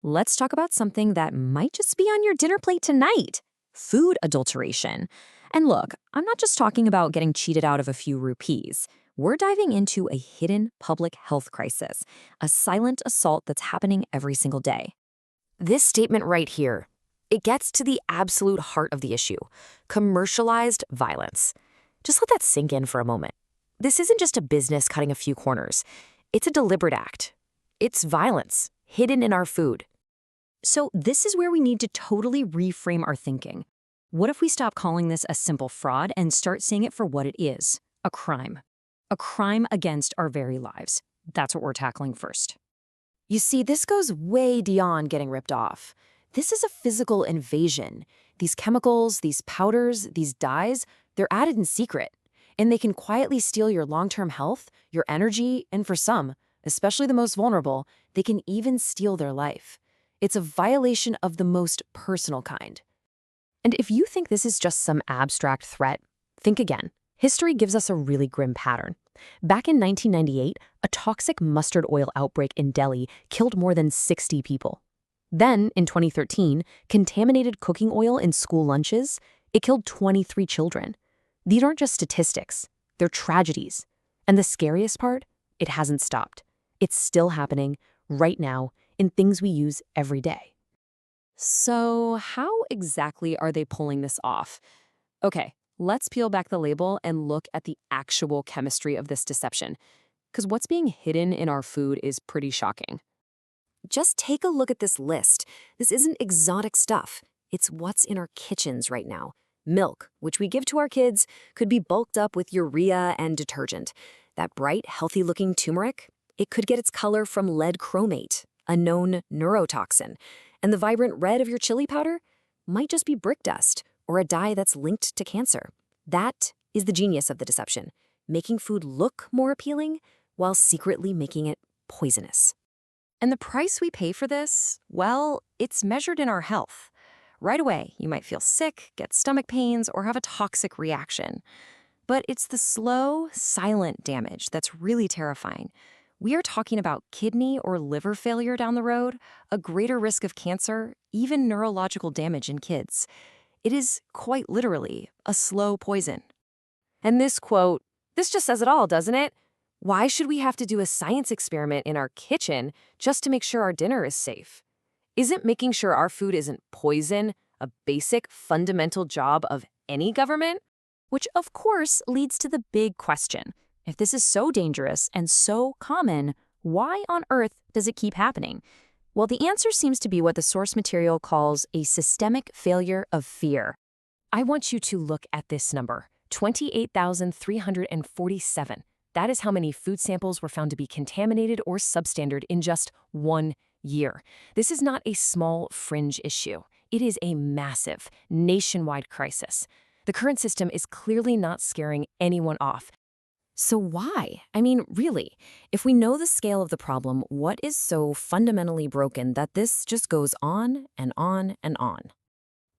Let's talk about something that might just be on your dinner plate tonight: food adulteration. And look, I'm not just talking about getting cheated out of a few rupees. We're diving into a hidden public health crisis, a silent assault that's happening every single day. This statement right here, it gets to the absolute heart of the issue: commercialized violence. Just let that sink in for a moment. This isn't just a business cutting a few corners. It's a deliberate act. It's violence, hidden in our food. So this is where we need to totally reframe our thinking. What if we stop calling this a simple fraud and start seeing it for what it is: a crime? A crime against our very lives. That's what we're tackling first. You see, this goes way beyond getting ripped off. This is a physical invasion. These chemicals, these powders, these dyes, they're added in secret. And they can quietly steal your long-term health, your energy, and for some, especially the most vulnerable, they can even steal their life. It's a violation of the most personal kind. And if you think this is just some abstract threat, think again. History gives us a really grim pattern. Back in 1998, a toxic mustard oil outbreak in Delhi killed more than 60 people. Then, in 2013, contaminated cooking oil in school lunches, it killed 23 children. These aren't just statistics, they're tragedies. And the scariest part, it hasn't stopped. It's still happening right now in things we use every day. So how exactly are they pulling this off? Okay, let's peel back the label and look at the actual chemistry of this deception, because what's being hidden in our food is pretty shocking. Just take a look at this list. This isn't exotic stuff. It's what's in our kitchens right now. Milk, which we give to our kids, could be bulked up with urea and detergent. That bright, healthy-looking turmeric, it could get its color from lead chromate, a known neurotoxin. And the vibrant red of your chili powder might just be brick dust or a dye that's linked to cancer. That is the genius of the deception, making food look more appealing while secretly making it poisonous. And the price we pay for this, well, it's measured in our health. Right away, you might feel sick, get stomach pains, or have a toxic reaction. But it's the slow, silent damage that's really terrifying. We are talking about kidney or liver failure down the road, a greater risk of cancer, even neurological damage in kids. It is quite literally a slow poison. And this quote, this just says it all, doesn't it? Why should we have to do a science experiment in our kitchen just to make sure our dinner is safe? Isn't making sure our food isn't poison a basic, fundamental job of any government? Which, of course, leads to the big question. If this is so dangerous and so common, why on earth does it keep happening? Well, the answer seems to be what the source material calls a systemic failure of fear. I want you to look at this number, 28,347. That is how many food samples were found to be contaminated or substandard in just 1 year. This is not a small fringe issue. It is a massive, nationwide crisis. The current system is clearly not scaring anyone off. So why? I mean, really, if we know the scale of the problem, what is so fundamentally broken that this just goes on and on and on?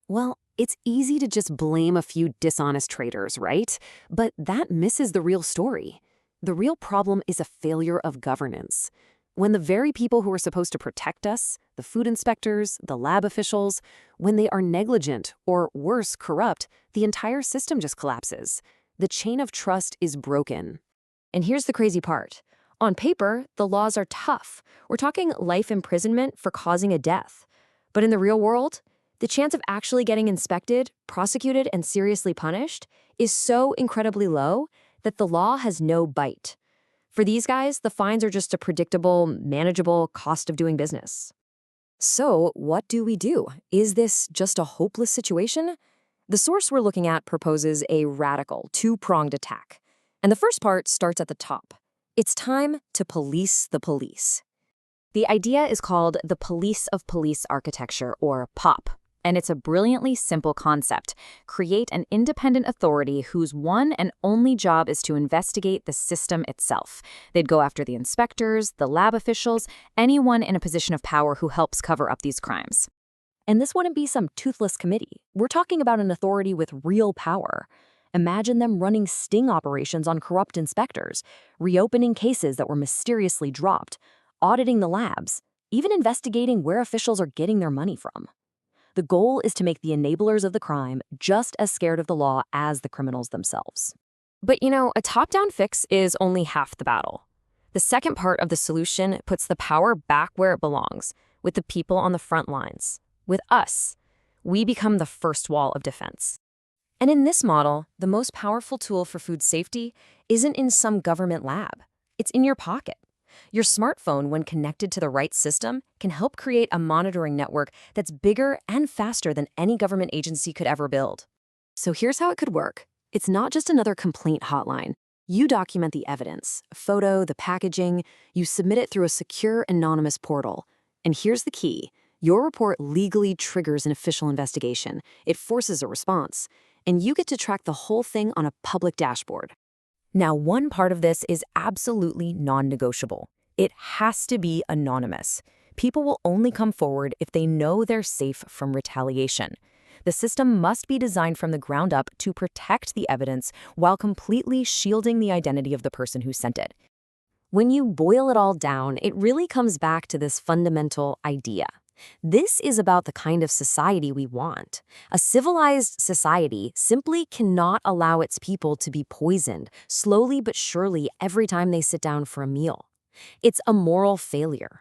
Well, it's easy to just blame a few dishonest traders, right? But that misses the real story. The real problem is a failure of governance. When the very people who are supposed to protect us, the food inspectors, the lab officials, when they are negligent or, worse, corrupt, the entire system just collapses. The chain of trust is broken. And here's the crazy part. On paper, the laws are tough. We're talking life imprisonment for causing a death. But in the real world, the chance of actually getting inspected, prosecuted, and seriously punished is so incredibly low that the law has no bite. For these guys, the fines are just a predictable, manageable cost of doing business. So what do we do? Is this just a hopeless situation? The source we're looking at proposes a radical, two-pronged attack. And the first part starts at the top. It's time to police the police. The idea is called the police of police architecture, or POP. And it's a brilliantly simple concept. Create an independent authority whose one and only job is to investigate the system itself. They'd go after the inspectors, the lab officials, anyone in a position of power who helps cover up these crimes. And this wouldn't be some toothless committee. We're talking about an authority with real power. Imagine them running sting operations on corrupt inspectors, reopening cases that were mysteriously dropped, auditing the labs, even investigating where officials are getting their money from. The goal is to make the enablers of the crime just as scared of the law as the criminals themselves. But a top-down fix is only half the battle. The second part of the solution puts the power back where it belongs, with the people on the front lines. With us, we become the first wall of defense. And in this model, the most powerful tool for food safety isn't in some government lab. It's in your pocket. Your smartphone, when connected to the right system, can help create a monitoring network that's bigger and faster than any government agency could ever build. So here's how it could work. It's not just another complaint hotline. You document the evidence, a photo, the packaging, you submit it through a secure, anonymous portal. And here's the key. Your report legally triggers an official investigation. It forces a response. And you get to track the whole thing on a public dashboard. Now, one part of this is absolutely non-negotiable. It has to be anonymous. People will only come forward if they know they're safe from retaliation. The system must be designed from the ground up to protect the evidence while completely shielding the identity of the person who sent it. When you boil it all down, it really comes back to this fundamental idea. This is about the kind of society we want. A civilized society simply cannot allow its people to be poisoned, slowly but surely, every time they sit down for a meal. It's a moral failure.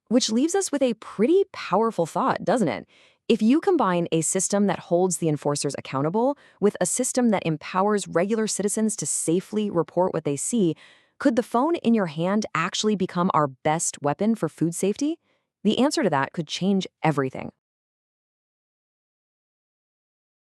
Which leaves us with a pretty powerful thought, doesn't it? If you combine a system that holds the enforcers accountable with a system that empowers regular citizens to safely report what they see, could the phone in your hand actually become our best weapon for food safety? The answer to that could change everything.